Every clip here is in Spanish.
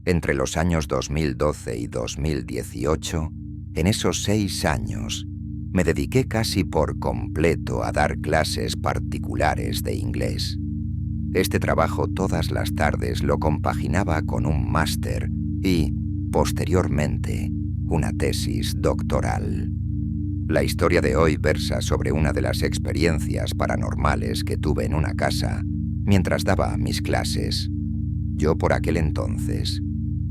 Entre los años 2012 y 2018, en esos 6 años, me dediqué casi por completo a dar clases particulares de inglés. Este trabajo todas las tardes lo compaginaba con un máster y, posteriormente, una tesis doctoral. La historia de hoy versa sobre una de las experiencias paranormales que tuve en una casa mientras daba mis clases. Yo, por aquel entonces,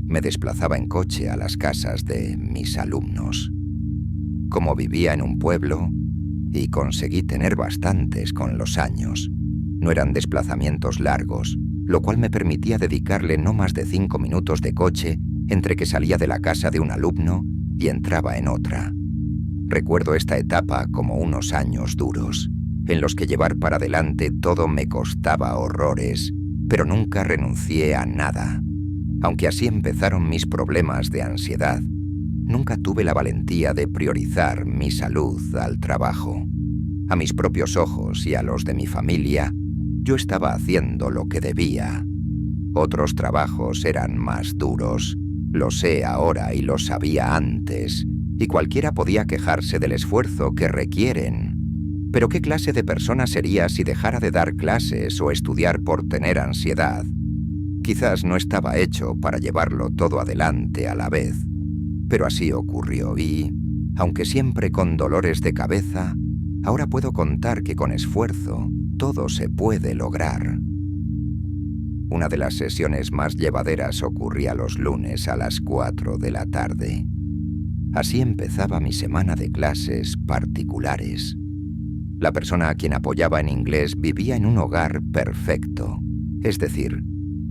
me desplazaba en coche a las casas de mis alumnos. Como vivía en un pueblo, y conseguí tener bastantes con los años, no eran desplazamientos largos, lo cual me permitía dedicarle no más de 5 minutos de coche entre que salía de la casa de un alumno y entraba en otra. Recuerdo esta etapa como unos años duros, en los que llevar para adelante todo me costaba horrores, pero nunca renuncié a nada. Aunque así empezaron mis problemas de ansiedad, nunca tuve la valentía de priorizar mi salud al trabajo. A mis propios ojos y a los de mi familia, yo estaba haciendo lo que debía. Otros trabajos eran más duros, lo sé ahora y lo sabía antes, y cualquiera podía quejarse del esfuerzo que requieren. Pero ¿qué clase de persona sería si dejara de dar clases o estudiar por tener ansiedad? Quizás no estaba hecho para llevarlo todo adelante a la vez, pero así ocurrió y, aunque siempre con dolores de cabeza, ahora puedo contar que con esfuerzo todo se puede lograr. Una de las sesiones más llevaderas ocurría los lunes a las 4 de la tarde. Así empezaba mi semana de clases particulares. La persona a quien apoyaba en inglés vivía en un hogar perfecto, es decir,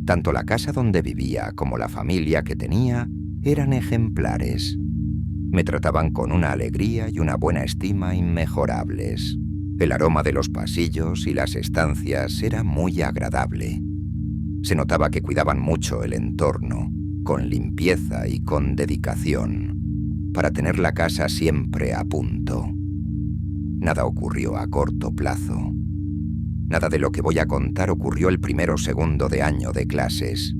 tanto la casa donde vivía como la familia que tenía eran ejemplares. Me trataban con una alegría y una buena estima inmejorables. El aroma de los pasillos y las estancias era muy agradable. Se notaba que cuidaban mucho el entorno, con limpieza y con dedicación, para tener la casa siempre a punto. Nada ocurrió a corto plazo. Nada de lo que voy a contar ocurrió el primero o segundo de año de clases.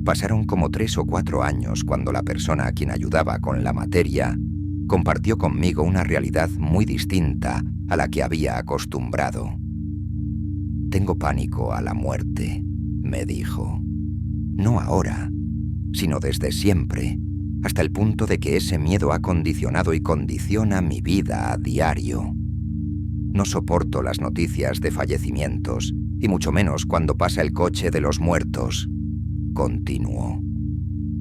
Pasaron como 3 o 4 años cuando la persona a quien ayudaba con la materia compartió conmigo una realidad muy distinta a la que había acostumbrado. «Tengo pánico a la muerte», me dijo. «No ahora, sino desde siempre, hasta el punto de que ese miedo ha condicionado y condiciona mi vida a diario. No soporto las noticias de fallecimientos, y mucho menos cuando pasa el coche de los muertos», continuó.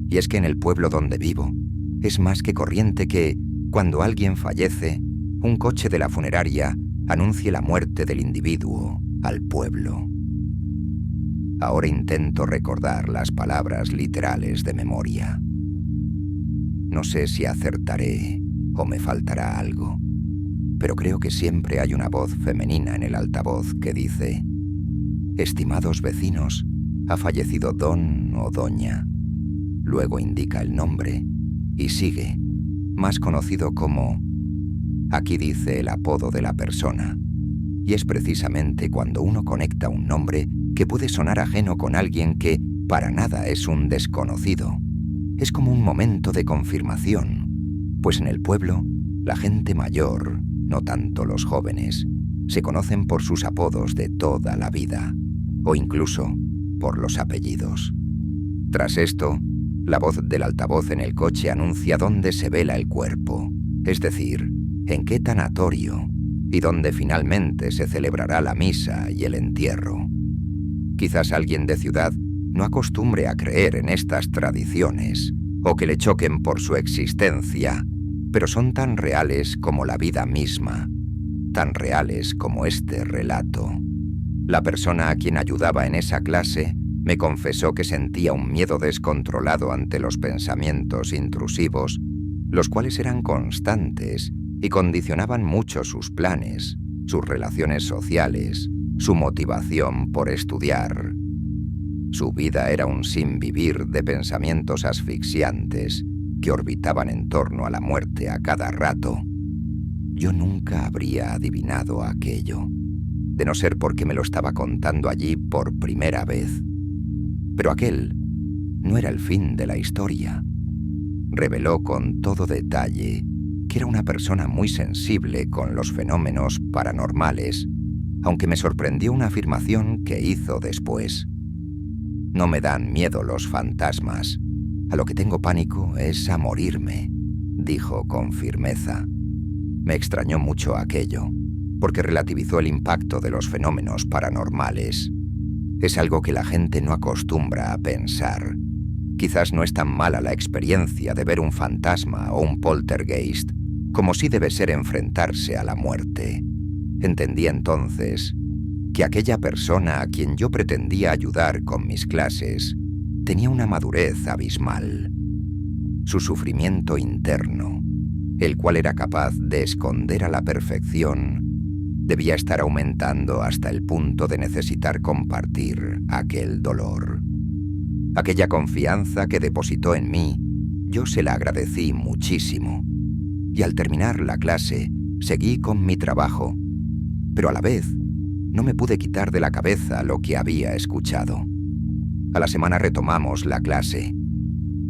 «Y es que en el pueblo donde vivo, es más que corriente que, cuando alguien fallece, un coche de la funeraria anuncie la muerte del individuo al pueblo». Ahora intento recordar las palabras literales de memoria. No sé si acertaré o me faltará algo, pero creo que siempre hay una voz femenina en el altavoz que dice: «Estimados vecinos, ha fallecido don o doña». Luego indica el nombre y sigue, más conocido como... Aquí dice el apodo de la persona. Y es precisamente cuando uno conecta un nombre que puede sonar ajeno con alguien que para nada es un desconocido. Es como un momento de confirmación, pues en el pueblo, la gente mayor, no tanto los jóvenes, se conocen por sus apodos de toda la vida, o incluso por los apellidos. Tras esto, la voz del altavoz en el coche anuncia dónde se vela el cuerpo, es decir, en qué tanatorio, y dónde finalmente se celebrará la misa y el entierro. Quizás alguien de ciudad no acostumbre a creer en estas tradiciones, o que le choquen por su existencia, pero son tan reales como la vida misma, tan reales como este relato. La persona a quien ayudaba en esa clase me confesó que sentía un miedo descontrolado ante los pensamientos intrusivos, los cuales eran constantes y condicionaban mucho sus planes, sus relaciones sociales, su motivación por estudiar. Su vida era un sinvivir de pensamientos asfixiantes que orbitaban en torno a la muerte a cada rato. Yo nunca habría adivinado aquello, de no ser porque me lo estaba contando allí por primera vez. Pero aquel no era el fin de la historia. Reveló con todo detalle que era una persona muy sensible con los fenómenos paranormales, aunque me sorprendió una afirmación que hizo después. No me dan miedo los fantasmas. A lo que tengo pánico es a morirme, dijo con firmeza. Me extrañó mucho aquello, porque relativizó el impacto de los fenómenos paranormales. Es algo que la gente no acostumbra a pensar. Quizás no es tan mala la experiencia de ver un fantasma o un poltergeist, como sí debe ser enfrentarse a la muerte. Entendí entonces que aquella persona a quien yo pretendía ayudar con mis clases tenía una madurez abismal. Su sufrimiento interno, el cual era capaz de esconder a la perfección, debía estar aumentando hasta el punto de necesitar compartir aquel dolor. Aquella confianza que depositó en mí, yo se la agradecí muchísimo. Y al terminar la clase, seguí con mi trabajo, pero a la vez no me pude quitar de la cabeza lo que había escuchado. A la semana retomamos la clase.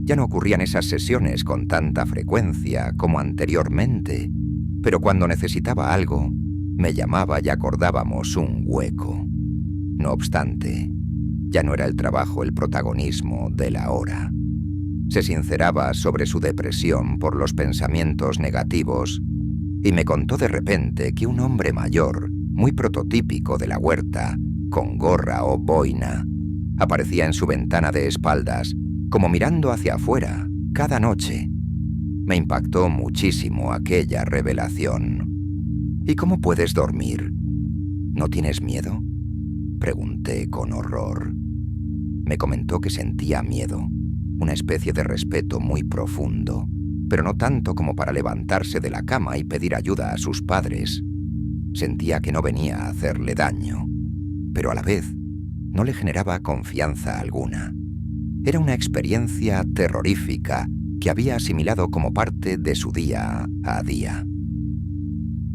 Ya no ocurrían esas sesiones con tanta frecuencia como anteriormente, pero cuando necesitaba algo, me llamaba y acordábamos un hueco. No obstante, ya no era el trabajo el protagonismo de la hora. Se sinceraba sobre su depresión por los pensamientos negativos y me contó de repente que un hombre mayor, muy prototípico de la huerta, con gorra o boina, aparecía en su ventana de espaldas, como mirando hacia afuera, cada noche. Me impactó muchísimo aquella revelación. ¿Y cómo puedes dormir? ¿No tienes miedo?, pregunté con horror. Me comentó que sentía miedo, una especie de respeto muy profundo, pero no tanto como para levantarse de la cama y pedir ayuda a sus padres. Sentía que no venía a hacerle daño, pero a la vez no le generaba confianza alguna. Era una experiencia terrorífica que había asimilado como parte de su día a día.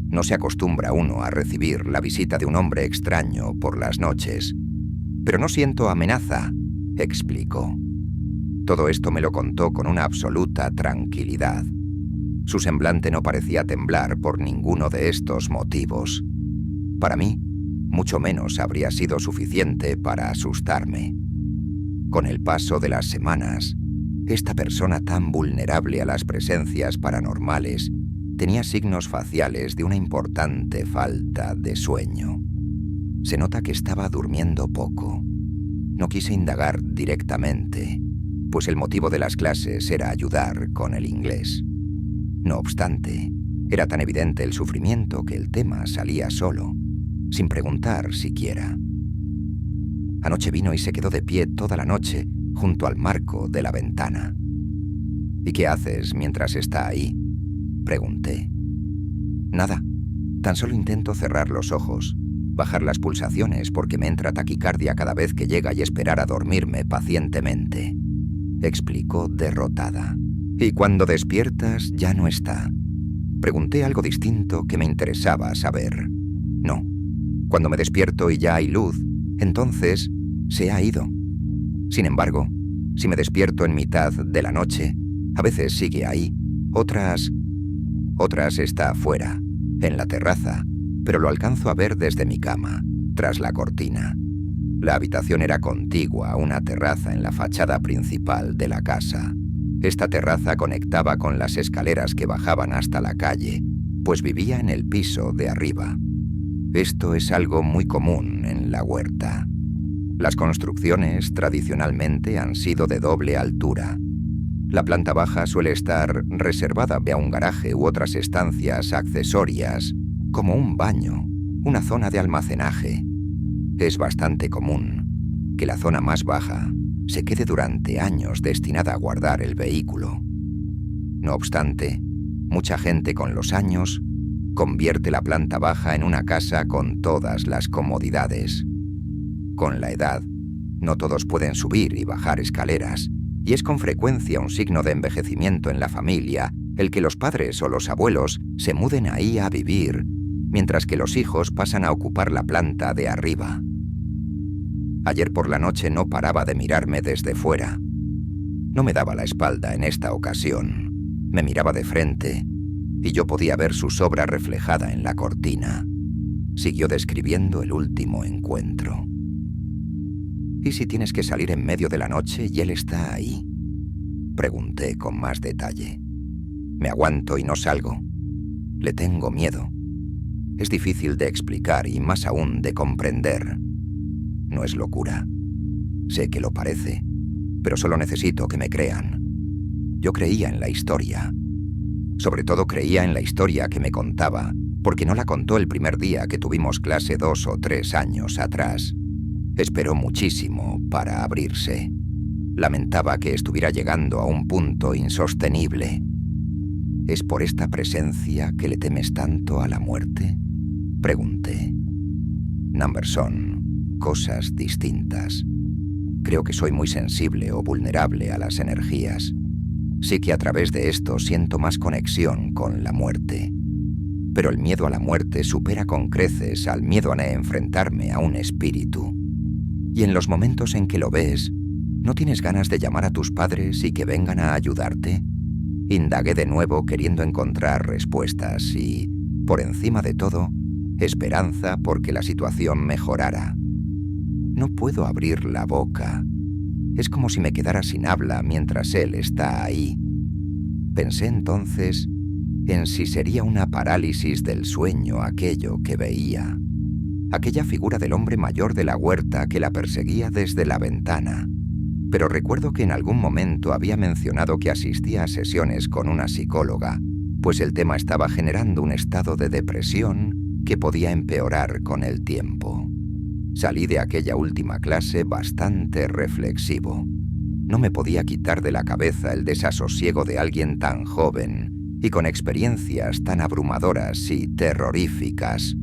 No se acostumbra uno a recibir la visita de un hombre extraño por las noches, pero no siento amenaza, explicó. Todo esto me lo contó con una absoluta tranquilidad. Su semblante no parecía temblar por ninguno de estos motivos. Para mí, mucho menos habría sido suficiente para asustarme. Con el paso de las semanas, esta persona tan vulnerable a las presencias paranormales tenía signos faciales de una importante falta de sueño. Se nota que estaba durmiendo poco. No quise indagar directamente, pues el motivo de las clases era ayudar con el inglés. No obstante, era tan evidente el sufrimiento que el tema salía solo, sin preguntar siquiera. Anoche vino y se quedó de pie toda la noche junto al marco de la ventana. ¿Y qué haces mientras está ahí?, pregunté. Nada, tan solo intento cerrar los ojos, bajar las pulsaciones porque me entra taquicardia cada vez que llega y esperar a dormirme pacientemente, explicó derrotada. ¿Y cuando despiertas ya no está? Pregunté algo distinto que me interesaba saber. No, cuando me despierto y ya hay luz, entonces se ha ido. Sin embargo, si me despierto en mitad de la noche, a veces sigue ahí, otras está afuera, en la terraza, pero lo alcanzo a ver desde mi cama, tras la cortina. La habitación era contigua a una terraza en la fachada principal de la casa. Esta terraza conectaba con las escaleras que bajaban hasta la calle, pues vivía en el piso de arriba. Esto es algo muy común en la huerta. Las construcciones tradicionalmente han sido de doble altura. La planta baja suele estar reservada a un garaje u otras estancias accesorias, como un baño, una zona de almacenaje. Es bastante común que la zona más baja se quede durante años destinada a guardar el vehículo. No obstante, mucha gente con los años convierte la planta baja en una casa con todas las comodidades. Con la edad, no todos pueden subir y bajar escaleras, y es con frecuencia un signo de envejecimiento en la familia el que los padres o los abuelos se muden ahí a vivir, mientras que los hijos pasan a ocupar la planta de arriba. Ayer por la noche no paraba de mirarme desde fuera. No me daba la espalda en esta ocasión. Me miraba de frente y yo podía ver su sombra reflejada en la cortina. Siguió describiendo el último encuentro. ¿Y si tienes que salir en medio de la noche y él está ahí? Pregunté con más detalle. Me aguanto y no salgo. Le tengo miedo. Es difícil de explicar y más aún de comprender. No es locura. Sé que lo parece, pero solo necesito que me crean. Yo creía en la historia. Sobre todo creía en la historia que me contaba, porque no la contó el primer día que tuvimos clase 2 o 3 años atrás. Esperó muchísimo para abrirse. Lamentaba que estuviera llegando a un punto insostenible. ¿Es por esta presencia que le temes tanto a la muerte? Pregunté. Son cosas distintas. Creo que soy muy sensible o vulnerable a las energías. Sí que a través de esto siento más conexión con la muerte. Pero el miedo a la muerte supera con creces al miedo a enfrentarme a un espíritu. Y en los momentos en que lo ves, ¿no tienes ganas de llamar a tus padres y que vengan a ayudarte? Indagué de nuevo queriendo encontrar respuestas y, por encima de todo, esperanza porque la situación mejorara. No puedo abrir la boca. Es como si me quedara sin habla mientras él está ahí. Pensé entonces en si sería una parálisis del sueño aquello que veía. Aquella figura del hombre mayor de la huerta que la perseguía desde la ventana. Pero recuerdo que en algún momento había mencionado que asistía a sesiones con una psicóloga, pues el tema estaba generando un estado de depresión que podía empeorar con el tiempo. Salí de aquella última clase bastante reflexivo. No me podía quitar de la cabeza el desasosiego de alguien tan joven y con experiencias tan abrumadoras y terroríficas.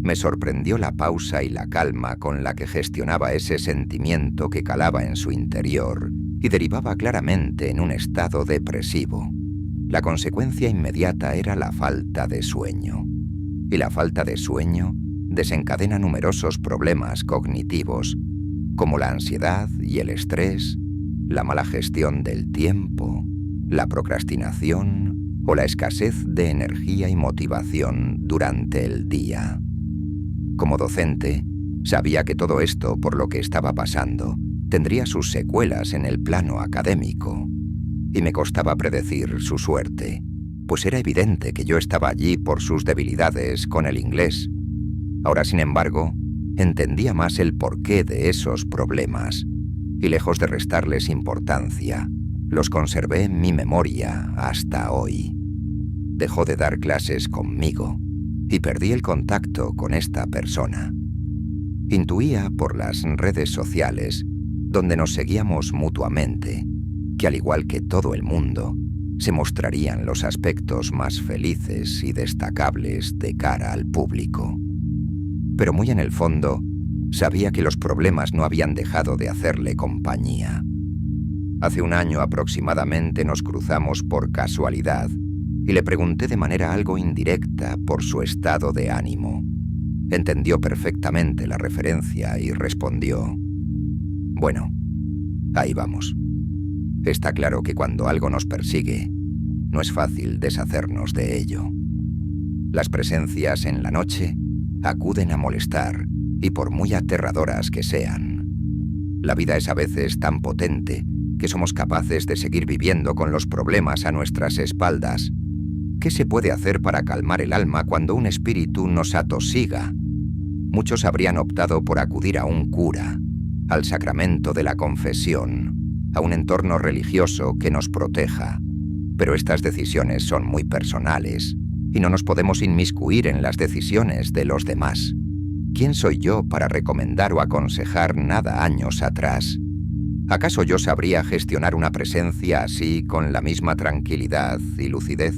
Me sorprendió la pausa y la calma con la que gestionaba ese sentimiento que calaba en su interior y derivaba claramente en un estado depresivo. La consecuencia inmediata era la falta de sueño. Y la falta de sueño desencadena numerosos problemas cognitivos, como la ansiedad y el estrés, la mala gestión del tiempo, la procrastinación o la escasez de energía y motivación durante el día. Como docente, sabía que todo esto, por lo que estaba pasando, tendría sus secuelas en el plano académico, y me costaba predecir su suerte, pues era evidente que yo estaba allí por sus debilidades con el inglés. Ahora, sin embargo, entendía más el porqué de esos problemas, y lejos de restarles importancia, los conservé en mi memoria hasta hoy. Dejó de dar clases conmigo, y perdí el contacto con esta persona. Intuía por las redes sociales, donde nos seguíamos mutuamente, que al igual que todo el mundo, se mostrarían los aspectos más felices y destacables de cara al público. Pero muy en el fondo, sabía que los problemas no habían dejado de hacerle compañía. Hace un año aproximadamente nos cruzamos por casualidad y le pregunté de manera algo indirecta por su estado de ánimo. Entendió perfectamente la referencia y respondió: «Bueno, ahí vamos. Está claro que cuando algo nos persigue, no es fácil deshacernos de ello. Las presencias en la noche acuden a molestar, y por muy aterradoras que sean. La vida es a veces tan potente que somos capaces de seguir viviendo con los problemas a nuestras espaldas. ¿Qué se puede hacer para calmar el alma cuando un espíritu nos atosiga? Muchos habrían optado por acudir a un cura, al sacramento de la confesión, a un entorno religioso que nos proteja. Pero estas decisiones son muy personales y no nos podemos inmiscuir en las decisiones de los demás. ¿Quién soy yo para recomendar o aconsejar nada años atrás? ¿Acaso yo sabría gestionar una presencia así con la misma tranquilidad y lucidez?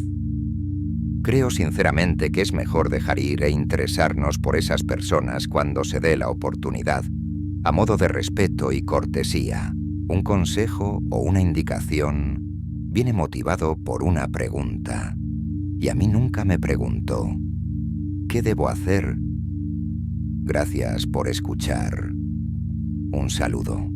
Creo sinceramente que es mejor dejar ir e interesarnos por esas personas cuando se dé la oportunidad, a modo de respeto y cortesía. Un consejo o una indicación viene motivado por una pregunta. Y a mí nunca me preguntó: ¿qué debo hacer? Gracias por escuchar. Un saludo.